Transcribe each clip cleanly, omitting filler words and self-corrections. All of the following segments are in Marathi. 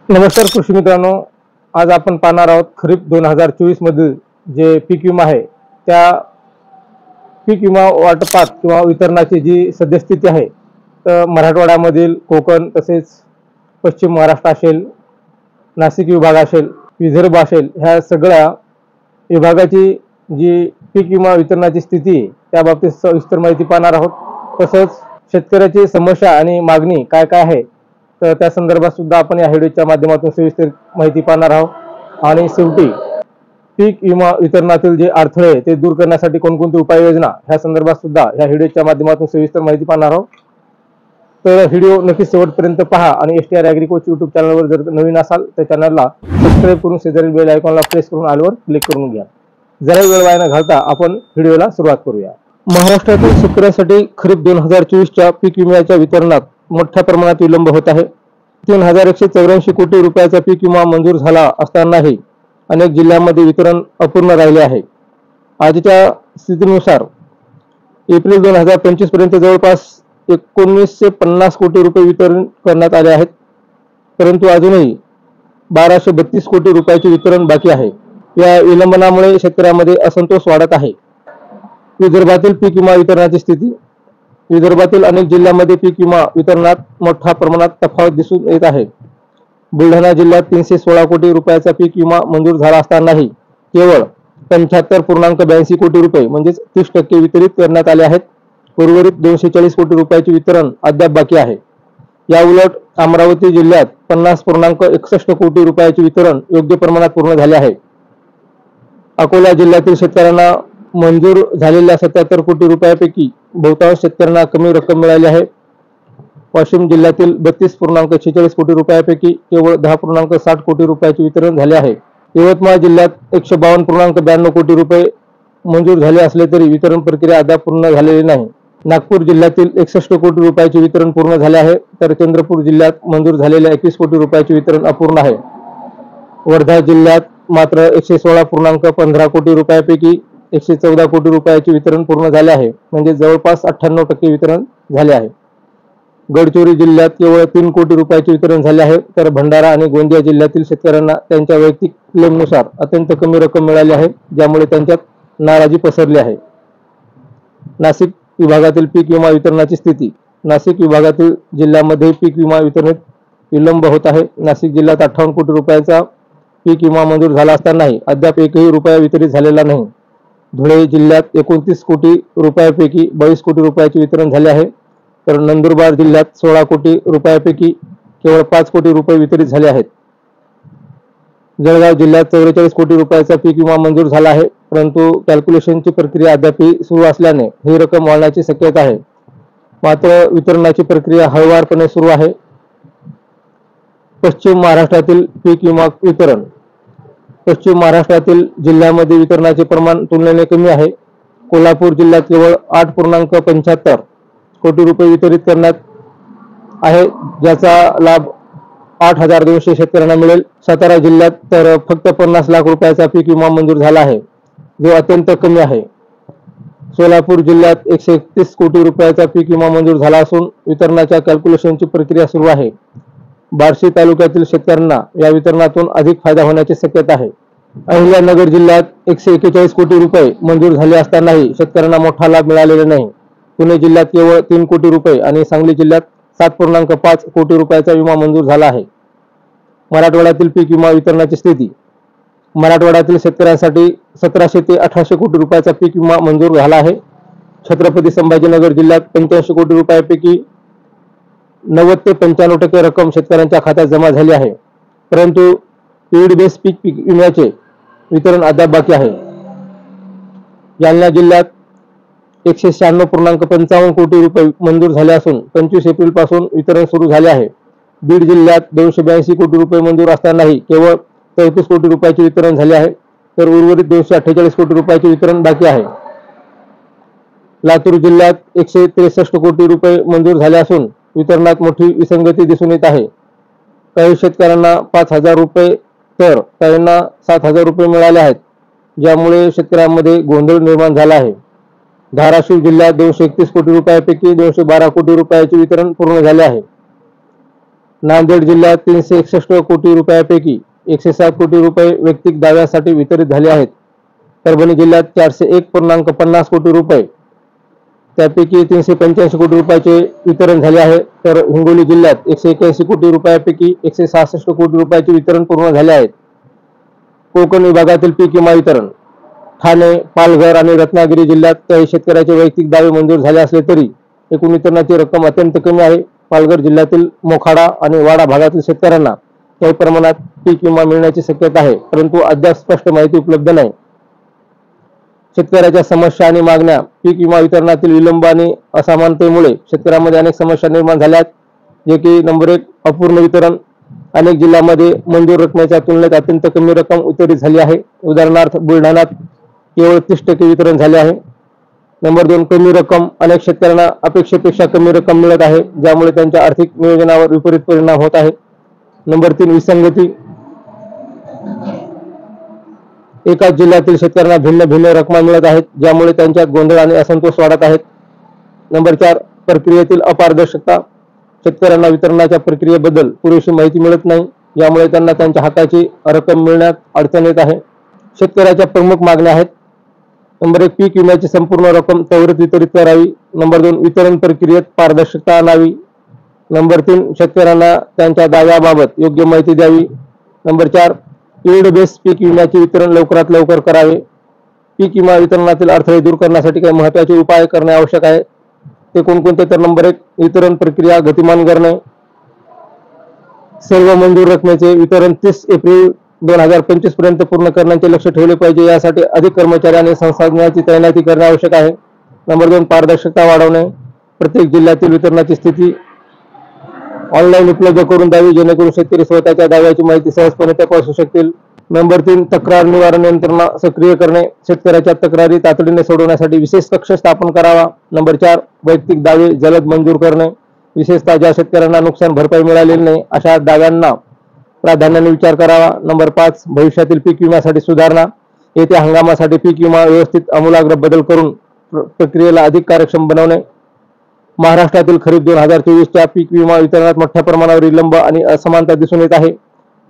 नमस्कार कृषी मित्रांनो, आज आपण पाहणार आहोत खरीप 2024 मधील जे पीक विमा आहे त्या पीक विमा वाटपात किंवा वितरणाची जी सद्यस्थिती आहे। तर मराठवाड्यामधील कोकण तसेच पश्चिम महाराष्ट्र असेल, नाशिक विभाग असेल, विदर्भ असेल, ह्या सगळ्या विभागाची जी पीक विमा वितरणाची स्थिती त्या बाबतीत सविस्तर माहिती पाहणार आहोत। तसंच शेतकऱ्याची समस्या आणि मागणी काय काय आहे तर त्या संदर्भात सुद्धा आपण या व्हिडिओच्या माध्यमातून सविस्तर माहिती पाहणार आहोत। आणि शेवटी पीक विमा वितरणातील जे अडथळे ते दूर करण्यासाठी कोणकोणती उपाययोजना ह्या संदर्भात सुद्धा या व्हिडिओच्या माध्यमातून सविस्तर माहिती पाहणार आहोत। तर व्हिडिओ नक्की शेवटपर्यंत पहा आणि एसटीआर ॲग्रिकोच यूट्यूब चॅनलवर जर नवीन असाल तर चॅनलला सबस्क्राईब करून शेजारील बेल आयकॉनला प्रेस करून ऑलवर क्लिक करून घ्या। जरा वेळ वाया न घालता आपण व्हिडिओला सुरुवात करूया। महाराष्ट्रातील शेतकऱ्यांसाठी खरीप 2024च्या पीक विम्याच्या वितरणात मोठ्या प्रमाणात विलंब होत आहे। 3184 कोटी रुपयाचा पीक विमा मंजूर झाला असतानाही अनेक जिल्ह्यांमध्ये वितरण अपूर्ण राहिले आहे। आजच्या स्थितीनुसार एप्रिल 2025 पर्यंत जवळपास 1950 कोटी रुपये वितरण करण्यात आले आहेत, परंतु अजूनही 1232 कोटी रुपयाचे वितरण बाकी आहे। या विलंबनामुळे शेतकऱ्यांमध्ये असंतोष वाढत आहे। विदर्भातील पीक विमा वितरणाची स्थिती। विदर्भातील अनेक जिल्ह्यांमध्ये पीक विमा वितरणात मोठ्या प्रमाणात तफावत दिसून येत आहे। बुलढाणा जिल्ह्यात 316 कोटी रुपयाचा पीक विमा मंजूर झाला असतानाही केवळ 75.82 कोटी रुपये म्हणजेच 30% वितरित करण्यात आले आहेत। उर्वरित 240 कोटी रुपयाचे वितरण अद्याप बाकी आहे। या उलट अमरावती जिल्ह्यात 50.61 कोटी रुपयाचे वितरण योग्य प्रमाणात पूर्ण झाले आहे। अकोला जिल्ह्यातील शेतकऱ्यांना मंजूर झालेल्या 77 कोटी रुपयापैकी बहुतांश शेतकऱ्यांना कमी रक्कम मिळाली आहे। वाशिम जिल्ह्यातील 32.46 कोटी रुपयापैकी केवळ 10.60 कोटी रुपयाचे वितरण झाले आहे। यवतमाळ जिल्ह्यात 152.92 कोटी रुपये मंजूर झाले असले तरी वितरण प्रक्रिया अद्याप पूर्ण झालेली नाही। नागपूर जिल्ह्यातील 61 कोटी रुपयाचे वितरण पूर्ण झाले आहे, तर चंद्रपूर जिल्ह्यात मंजूर झालेल्या 21 कोटी रुपयाचे वितरण अपूर्ण आहे। वर्धा जिल्ह्यात मात्र 116.15 कोटी रुपयापैकी 114 कोटी रुपयाचे वितरण पूर्ण झाले आहे, म्हणजे जवळपास 98% वितरण झाले आहे। गडचिरोली जिल्ह्यात केवळ 3 कोटी रुपयाचे वितरण झाले आहे, तर भंडारा आणि गोंदिया जिल्ह्यातील शेतकऱ्यांना त्यांच्या वैयक्तिक क्लेमनुसार अत्यंत कमी रक्कम मिळाली आहे, ज्यामुळे त्यांच्यात नाराजी पसरली आहे। नाशिक विभागातील पीक विमा वितरणाची स्थिती। नाशिक विभागातील जिल्ह्यांमध्ये पीक विमा वितरणात विलंब होत आहे। नाशिक जिल्ह्यात 58 कोटी रुपयाचा पीक विमा मंजूर झाला असतानाही अद्याप एकही रुपया वितरित झालेला नाही। धुळे जिल्ह्यात 29 कोटी रुपयापैकी 22 कोटी रुपयाचे वितरण झाले आहे, तर नंदुरबार जिल्ह्यात 16 कोटी रुपयापैकी केवळ 5 कोटी रुपये वितरित झाले आहेत। जळगाव जिल्ह्यात 44 कोटी रुपयाचा पीक विमा मंजूर झाला आहे, परंतु कॅल्क्युलेशनची प्रक्रिया अद्याप सुरू असल्याने ही रक्कम वाढण्याची शक्यता आहे। मात्र वितरणाची प्रक्रिया हळूवारपणे सुरू आहे। पश्चिम महाराष्ट्रातील पीक विमा वितरण। पश्चिम महाराष्ट्रातील जिल्ह्यांमध्ये वितरणाचे प्रमाण तुलनेने कमी आहे। कोल्हापूर जिल्ह्यात केवळ 8.75 कोटी रुपये वितरित करण्यात आहे, ज्याचा लाभ 8,200 शेतकऱ्यांना मिळेल। सातारा जिल्ह्यात तर फक्त 50 लाख रुपयाचा पीक विमा मंजूर झाला आहे, जो अत्यंत कमी आहे। सोलापूर जिल्ह्यात 131 कोटी रुपयाचा पीक विमा मंजूर झाला असून वितरणाच्या कॅल्क्युलेशनची प्रक्रिया सुरू आहे। बार्शी तालुक्यातील शेतकऱ्यांना या वितरणातून अधिक फायदा होण्याची शक्यता आहे। अहिल्यानगर जिल्ह्यात 141 कोटी रुपये मंजूर झाले असतानाही शेतकऱ्यांना मोठा लाभ मिळालेला नाही। पुणे जिल्ह्यात केवळ 3 कोटी रुपये आणि सांगली जिल्ह्यात 7.5 कोटी रुपयाचा विमा मंजूर झाला आहे। मराठवाड्यातील पीक विमा वितरणाची स्थिती। मराठवाड्यातील शेतकऱ्यांसाठी 1700 ते 1800 कोटी रुपयाचा पीक विमा मंजूर झाला आहे। छत्रपती संभाजीनगर जिल्ह्यात 85 कोटी रुपयापैकी 90 ते 95% रक्कम शेतकऱ्यांच्या खात्यात जमा झाली आहे, परंतु पेड बेस पीक विम्याचे वितरण अद्याप बाकी आहे। जालना जिल्ह्यात 196.55 कोटी रुपये मंजूर झाले असून 25 एप्रिल पासून वितरण सुरू झाले आहे। बीड जिल्ह्यात 282 कोटी रुपये मंजूर असतानाही केवळ 34 कोटी रुपयाचे वितरण झाले आहे, तर उर्वरित 248 कोटी रुपयाचे वितरण बाकी आहे। लातूर जिल्ह्यात 163 कोटी रुपये मंजूर झाले असून वितरणात मोठी विसंगती दिसून येत आहे। काही शेतकऱ्यांना 5,000 रुपये तर काहींना 7,000 रुपये मिळाले आहेत, ज्यामुळे शेतकऱ्यांमध्ये गोंधळ निर्माण झाला आहे। धाराशिव जिल्ह्यात 231 कोटी रुपयापैकी 212 कोटी रुपयाचे वितरण पूर्ण झाले आहे। नांदेड जिल्ह्यात 361 कोटी रुपयापैकी 107 कोटी रुपये वैयक्तिक दाव्यासाठी वितरित झाले आहेत. परभणी जिल्ह्यात 401.50 कोटी रुपये त्यापैकी 385 कोटी रुपयाचे वितरण झाले आहे. तर हिंगोली जिल्ह्यात 181 कोटी रुपयापैकी 166 कोटी रुपयाचे वितरण पूर्ण झाले आहेत. कोकण विभागातील पीक विमा वितरण ठाणे, पालघर आणि रत्नागिरी जिल्ह्यात काही शेतकऱ्याचे वैयक्तिक दावे मंजूर झाले असले तरी एकूण वितरणाची रक्कम अत्यंत कमी आहे. पालघर जिल्ह्यातील मोखाडा आणि वाडा भागातील शेतकऱ्यांना काही प्रमाणात पीक विमा मिळण्याची शक्यता आहे, परंतु अद्याप स्पष्ट माहिती उपलब्ध नाही. शेतकऱ्याच्या समस्या आणि मागण्या पीक विमा वितरणातील विलंब आणि असमानतेमुळे शेतकऱ्यांमध्ये अनेक समस्या निर्माण झाल्या आहेत. जे की नंबर 1 अपूर्ण वितरण. अनेक जिल्ह्यांमध्ये मंजूर रकमेच्या तुलनेत अत्यंत कमी रक्कम वितरित झाली आहे. उदाहरणार्थ बुलढाण्यात केवळ 30% वितरण झाले आहे. नंबर 2 कमी रक्कम. अनेक शेतकऱ्यांना अपेक्षेपेक्षा कमी रक्कम मिळत आहे, ज्यामुळे त्यांच्या आर्थिक नियोजनावर विपरीत परिणाम होत आहे. नंबर 3 विसंगती. एकाच जिल्ह्यातील शेतकऱ्यांना भिन्न भिन्न रकमा मिळत आहेत, ज्यामुळे त्यांच्यात गोंधळ आणि असंतोष वाढत आहेत. नंबर 4 प्रक्रियेतील अपारदर्शकता. शेतकऱ्यांना वितरणाच्या प्रक्रियेबद्दल पुरेशी माहिती मिळत नाही, यामुळे त्यांना त्यांच्या हक्काची रक्कम मिळण्यात अडचण येत आहे. शेतकऱ्याच्या प्रमुख मागण्या आहेत. नंबर 1 पीक विम्याची संपूर्ण रक्कम त्वरित वितरित करावी. नंबर 2 वितरण प्रक्रियेत पारदर्शकता आणावी. नंबर 3 शेतकऱ्यांना त्यांच्या दाव्याबाबत योग्य माहिती द्यावी. नंबर 4 यील्ड बेस्ड पीक विम्याचे वितरण लवकरात लवकर करावे. पीक विमा वितरणातील अडथळे दूर करण्यासाठी काही महत्त्वाचे उपाय करणे आवश्यक आहे. ते कोणकोणते तर नंबर 1 वितरण प्रक्रिया गतिमान करणे. सर्व मंजूर रकमेचे वितरण 30 एप्रिल 2025 पर्यंत पूर्ण करण्याचे लक्ष ठेवले पाहिजे. यासाठी अधिक कर्मचारी आणि संसाधनांची तैनाती करणे आवश्यक आहे. नंबर 2 पारदर्शकता वाढवणे. प्रत्येक जिल्ह्यातील वितरणाची स्थिती ऑनलाईन उपलब्ध करून द्यावी, जेणेकरून शेतकरी स्वतःच्या दाव्याची माहिती सहजपणे तपासू शकतील. नंबर 3 तक्रार निवारण यंत्रणा सक्रिय करणे. शेतकऱ्याच्या तक्रारी तातडीने सोडवण्यासाठी विशेष कक्ष स्थापन करावा. नंबर 4 वैयक्तिक दावे जलद मंजूर करणे. विशेषतः ज्या शेतकऱ्यांना नुकसान भरपाई मिळालेली नाही अशा दाव्यांना प्राधान्याने विचार करावा. नंबर 5 भविष्यातील पीक विम्यासाठी सुधारणा. येत्या हंगामासाठी पीक विमा व्यवस्थित आमूलाग्र बदल करून प्रक्रियेला अधिक कार्यक्षम बनवणे. महाराष्ट्रातील खरीप 2024च्या पीक विमा वितरणात मोठ्या प्रमाणावर विलंब आणि असमानता दिसून येत आहे.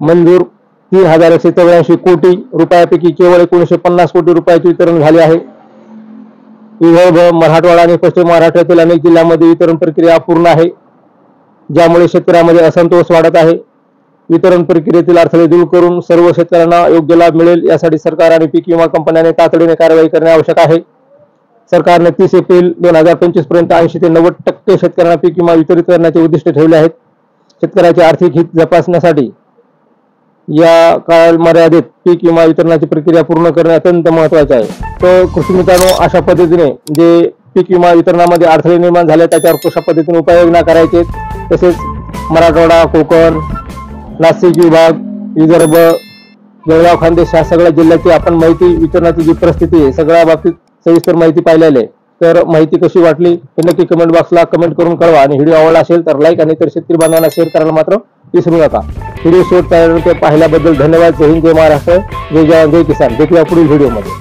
मंजूर 3184 कोटी रुपयापैकी केवळ 1950 कोटी रुपयाचे वितरण झाले आहे. विदर्भ, मराठवाडा आणि पश्चिम महाराष्ट्रातील अनेक जिल्ह्यांमध्ये वितरण प्रक्रिया अपूर्ण आहे, ज्यामुळे शेतकऱ्यांमध्ये असंतोष वाढत आहे. वितरण प्रक्रियेतील अडथळे दूर करून सर्व शेतकऱ्यांना योग्य लाभ मिळेल यासाठी सरकार आणि पीक विमा कंपन्यांनी तातडीने कारवाई करणे आवश्यक आहे. सरकारने 30 एप्रिल 2025 पर्यंत 80 ते 90% शेतकऱ्यांना पीक विमा वितरित करण्याचे उद्दिष्ट ठेवले आहेत. शेतकऱ्याचे आर्थिक हित जपासण्यासाठी या कालमर्यादेत पीक विमा वितरणाची प्रक्रिया पूर्ण करणे अत्यंत महत्त्वाचे आहे. तर कृषी मित्रांनो, अशा पद्धतीने जे पीक विमा वितरणामध्ये अडथळे निर्माण झाले त्याच्यावर कशा पद्धतीने उपाययोजना करायचे, तसेच मराठवाडा, कोकण, नाशिक विभाग, विदर्भ, जळगाव, खानदेश या सगळ्या जिल्ह्याची आपण माहिती वितरणाची जी परिस्थिती आहे सगळ्या बाबतीत सविस्तर माहिती पाहिलेली आहे. तर माहिती कशी वाटली हे नक्की कमेंट बॉक्सला कमेंट करून कळवा आणि व्हिडिओ आवडला असेल तर लाईक आणि इतर शेतकरी बांधवांना शेअर करायला मात्र विसरू नका. व्हिडिओ शेवटपर्यंत पाहिल्याबद्दल धन्यवाद. जय हिंद, जय महाराष्ट्र, जय जवान, जय किसान. भेटूया पुढील व्हिडिओमध्ये.